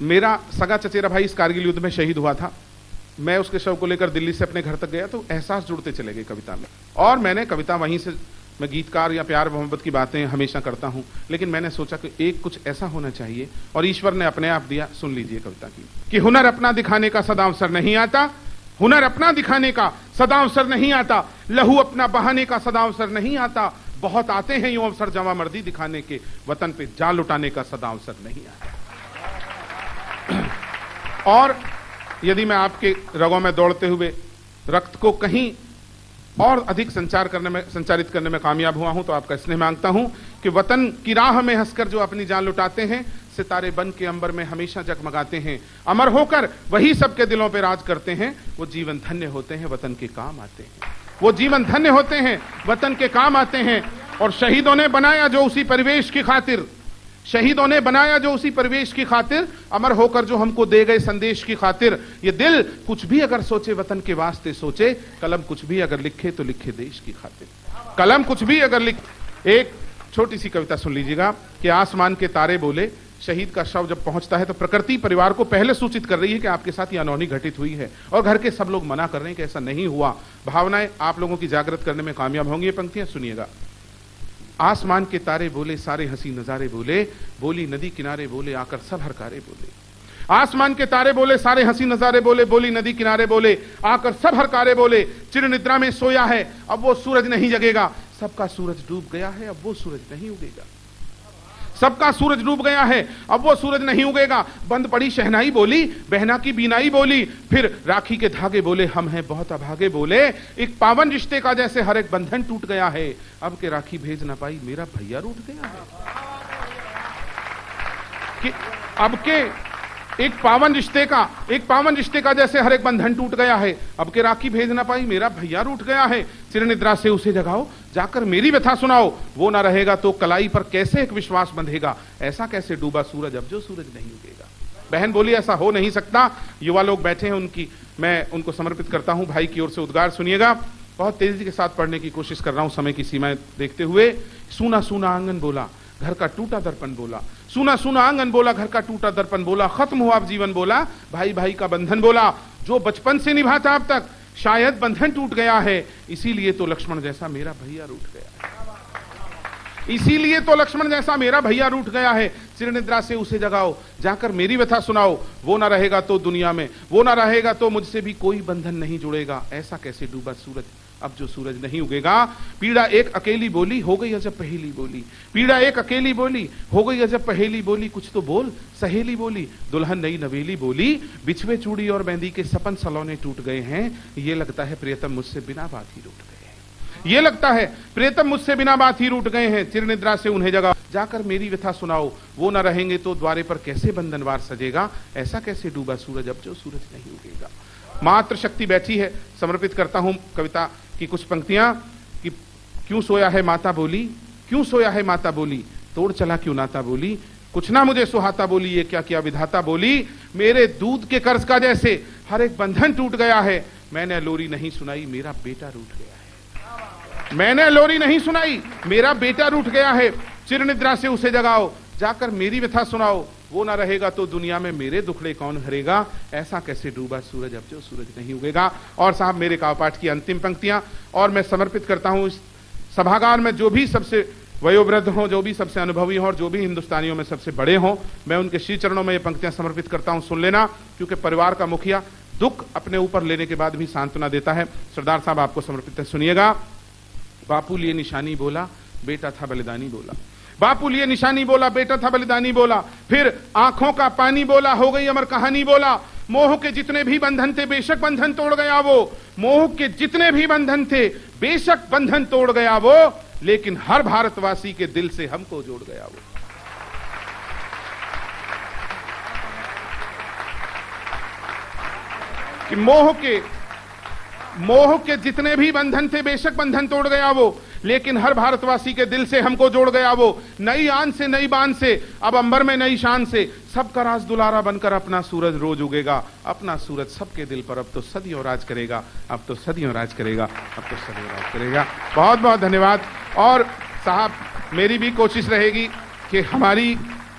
मेरा सगा चचेरा भाई इस कारगिल युद्ध में शहीद हुआ था। मैं उसके शव को लेकर दिल्ली से अपने घर तक गया तो एहसास जुड़ते चले गए कविता में, और मैंने कविता वहीं से, मैं गीतकार या प्यार मोहब्बत की बातें हमेशा करता हूं, लेकिन मैंने सोचा कि एक कुछ ऐसा होना चाहिए, और ईश्वर ने अपने आप दिया। सुन लीजिए कविता की कि हुनर अपना दिखाने का सदा अवसर नहीं आता, हुनर अपना दिखाने का सदा अवसर नहीं आता, लहू अपना बहाने का सदा अवसर नहीं आता, बहुत आते हैं यूं अवसर जवां मर्दी दिखाने के, वतन पे जान लुटाने का सदा अवसर नहीं आता। और यदि मैं आपके रगों में दौड़ते हुए रक्त को कहीं और अधिक संचारित करने में कामयाब हुआ हूं तो आपका स्नेह मांगता हूं कि वतन की राह में हंसकर जो अपनी जान लुटाते हैं, सितारे बन के अंबर में हमेशा जगमगाते हैं, अमर होकर वही सबके दिलों पे राज करते हैं, वो जीवन धन्य होते हैं, वतन के काम आते हैं, वो जीवन धन्य होते हैं, वतन के काम आते हैं। और शहीदों ने बनाया जो उसी परिवेश की खातिर, शहीदों ने बनाया जो उसी परिवेश की खातिर, अमर होकर जो हमको दे गए संदेश की खातिर, ये दिल कुछ भी अगर सोचे वतन के वास्ते सोचे, कलम कुछ भी अगर लिखे तो लिखे देश की खातिर, कलम कुछ भी अगर लिख। एक छोटी सी कविता सुन लीजिएगा कि आसमान के तारे बोले, शहीद का शव जब पहुंचता है तो प्रकृति परिवार को पहले सूचित कर रही है कि आपके साथ ये अनहोनी घटित हुई है, और घर के सब लोग मना कर रहे हैं कि ऐसा नहीं हुआ। भावनाएं आप लोगों की जागृत करने में कामयाब होंगी। ये पंक्तियां सुनिएगा। आसमान के तारे बोले, सारे हंसी नजारे बोले, बोली नदी किनारे बोले, आकर सब हरकारे बोले। आसमान के तारे बोले, सारे हंसी नजारे बोले, बोली नदी किनारे बोले, आकर सब हरकारे बोले, चिर निद्रा में सोया है अब वो सूरज नहीं जगेगा, सबका सूरज डूब गया है अब वो सूरज नहीं उगेगा, सबका सूरज डूब गया है अब वो सूरज नहीं उगेगा। बंद पड़ी शहनाई बोली, बहना की बीनाई बोली, फिर राखी के धागे बोले, हम हैं बहुत अभागे बोले, एक पावन रिश्ते का जैसे हर एक बंधन टूट गया है, अब के राखी भेज ना पाई मेरा भैया रूठ गया है। कि अब के एक पावन रिश्ते का जैसे हर एक बंधन टूट गया है, अब के राखी भेज ना पाई मेरा भैया रूठ गया है, चिर निद्रा से उसे जगाओ जाकर मेरी व्यथा सुनाओ, वो ना रहेगा तो कलाई पर कैसे एक विश्वास बंधेगा, ऐसा कैसे डूबा सूरज अब जो सूरज नहीं उगेगा। बहन बोली ऐसा हो नहीं सकता। युवा लोग बैठे हैं, उनकी मैं उनको समर्पित करता हूं भाई की ओर से उद्गार सुनिएगा। बहुत तेजी के साथ पढ़ने की कोशिश कर रहा हूं समय की सीमाएं देखते हुए। सूना सूना आंगन बोला, घर का टूटा दर्पण बोला, सूना सूना आंगन बोला, घर का टूटा दर्पण बोला, खत्म हुआ अब जीवन बोला, भाई भाई का बंधन बोला, जो बचपन से निभा था अब तक शायद बंधन टूट गया है, इसीलिए तो लक्ष्मण जैसा मेरा भैया रूठ गया है, इसीलिए तो लक्ष्मण जैसा मेरा भैया रूठ गया है, चिर निद्रा से उसे जगाओ जाकर मेरी व्यथा सुनाओ, वो ना रहेगा तो दुनिया में, वो ना रहेगा तो मुझसे भी कोई बंधन नहीं जुड़ेगा, ऐसा कैसे डूबा सूरज अब जो सूरज नहीं उगेगा। पीड़ा एक अकेली बोली, हो गई अजब पहेली बोली, पीड़ा एक अकेली बोली, हो गई अजब पहेली बोली, कुछ तो बोल सहेली बोली, दुल्हन नई नवेली बोली, बिछुए चूड़ी और मेहंदी के सपन सलोने टूट गए हैं, ये लगता है प्रियतम मुझसे बिना बात ही रूठ गए हैं, ये लगता है प्रियतम मुझसे बिना बात ही रूठ गए हैं, चिर निद्रा से उन्हें जगा जाकर मेरी व्यथा सुनाओ, वो ना रहेंगे तो द्वारे पर कैसे बंधनवार सजेगा, ऐसा कैसे डूबा सूरज अब जो सूरज नहीं उगेगा। मात्र शक्ति बैठी है, समर्पित करता हूं कविता की कुछ पंक्तियां कि क्यों सोया है माता बोली, क्यों सोया है माता बोली, तोड़ चला क्यों नाता बोली, कुछ ना मुझे सुहाता बोली, ये क्या किया विधाता बोली, मेरे दूध के कर्ज का जैसे हर एक बंधन टूट गया है, मैंने लोरी नहीं सुनाई मेरा बेटा रूठ गया है, मैंने लोरी नहीं सुनाई मेरा बेटा रूठ गया है, चिर निद्रा से उसे जगाओ जाकर मेरी व्यथा सुनाओ, वो ना रहेगा तो दुनिया में मेरे दुखड़े कौन हरेगा, ऐसा कैसे डूबा सूरज अब जो सूरज नहीं उगेगा। और साहब मेरे काव्य पाठ की अंतिम पंक्तियां, और मैं समर्पित करता हूं इस सभागार में जो भी सबसे वयोवृद्ध हों, जो भी सबसे अनुभवी हों, और जो भी हिंदुस्तानियों में सबसे बड़े हों, मैं उनके श्री चरणों में ये पंक्तियां समर्पित करता हूं। सुन लेना, क्योंकि परिवार का मुखिया दुख अपने ऊपर लेने के बाद भी सांत्वना देता है। सरदार साहब आपको समर्पित है, सुनिएगा। बापू लिए निशानी बोला, बेटा था बलिदानी बोला, बापू लिए निशानी बोला, बेटा था बलिदानी बोला, फिर आंखों का पानी बोला, हो गई अमर कहानी बोला, मोह के जितने भी बंधन थे बेशक बंधन तोड़ गया वो, मोह के जितने भी बंधन थे बेशक बंधन तोड़ गया वो, लेकिन हर भारतवासी के दिल से हमको जोड़ गया वो। कि मोह के जितने भी बंधन थे बेशक बंधन तोड़ गया वो, लेकिन हर भारतवासी के दिल से हमको जोड़ गया वो, नई आन से नई बान से अब अंबर में नई शान से, सबका राज दुलारा बनकर अपना सूरज रोज उगेगा, अपना सूरज सबके दिल पर अब तो सदियों राज करेगा, अब तो सदियों राज करेगा, अब तो सदियों राज करेगा। बहुत बहुत धन्यवाद। और साहब मेरी भी कोशिश रहेगी कि हमारी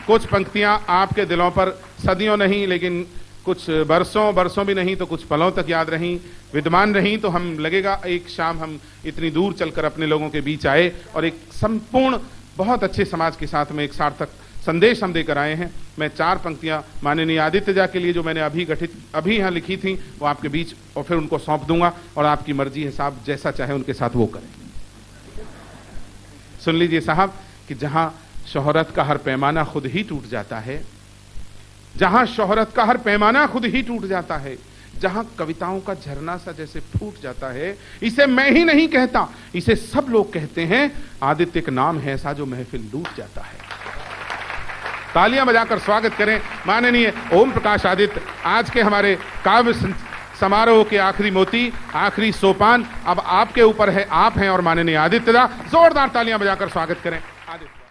कुछ पंक्तियां आपके दिलों पर सदियों नहीं लेकिन कुछ बरसों भी नहीं तो कुछ पलों तक याद रहीं, विद्यमान रहीं। तो हम लगेगा एक शाम हम इतनी दूर चलकर अपने लोगों के बीच आए और एक संपूर्ण बहुत अच्छे समाज के साथ में एक सार्थक संदेश हम देकर आए हैं। मैं 4 पंक्तियां माननीय आदित्य जा के लिए जो मैंने अभी यहाँ लिखी थी वो आपके बीच और फिर उनको सौंप दूंगा और आपकी मर्जी है साहब, जैसा चाहे उनके साथ वो करें। सुन लीजिए साहब कि जहां शोहरत का हर पैमाना खुद ही टूट जाता है, जहां शोहरत का हर पैमाना खुद ही टूट जाता है, जहां कविताओं का झरना सा जैसे फूट जाता है, इसे मैं ही नहीं कहता, इसे सब लोग कहते हैं। आदित्य का नाम है ऐसा जो महफिल लूट जाता है। तालियां बजाकर स्वागत करें माननीय ओम प्रकाश आदित्य, आज के हमारे काव्य समारोह के आखिरी मोती, आखिरी सोपान अब आपके ऊपर है, आप हैं और माननीय आदित्य दा। जोरदार तालियां बजाकर स्वागत करें आदित्य।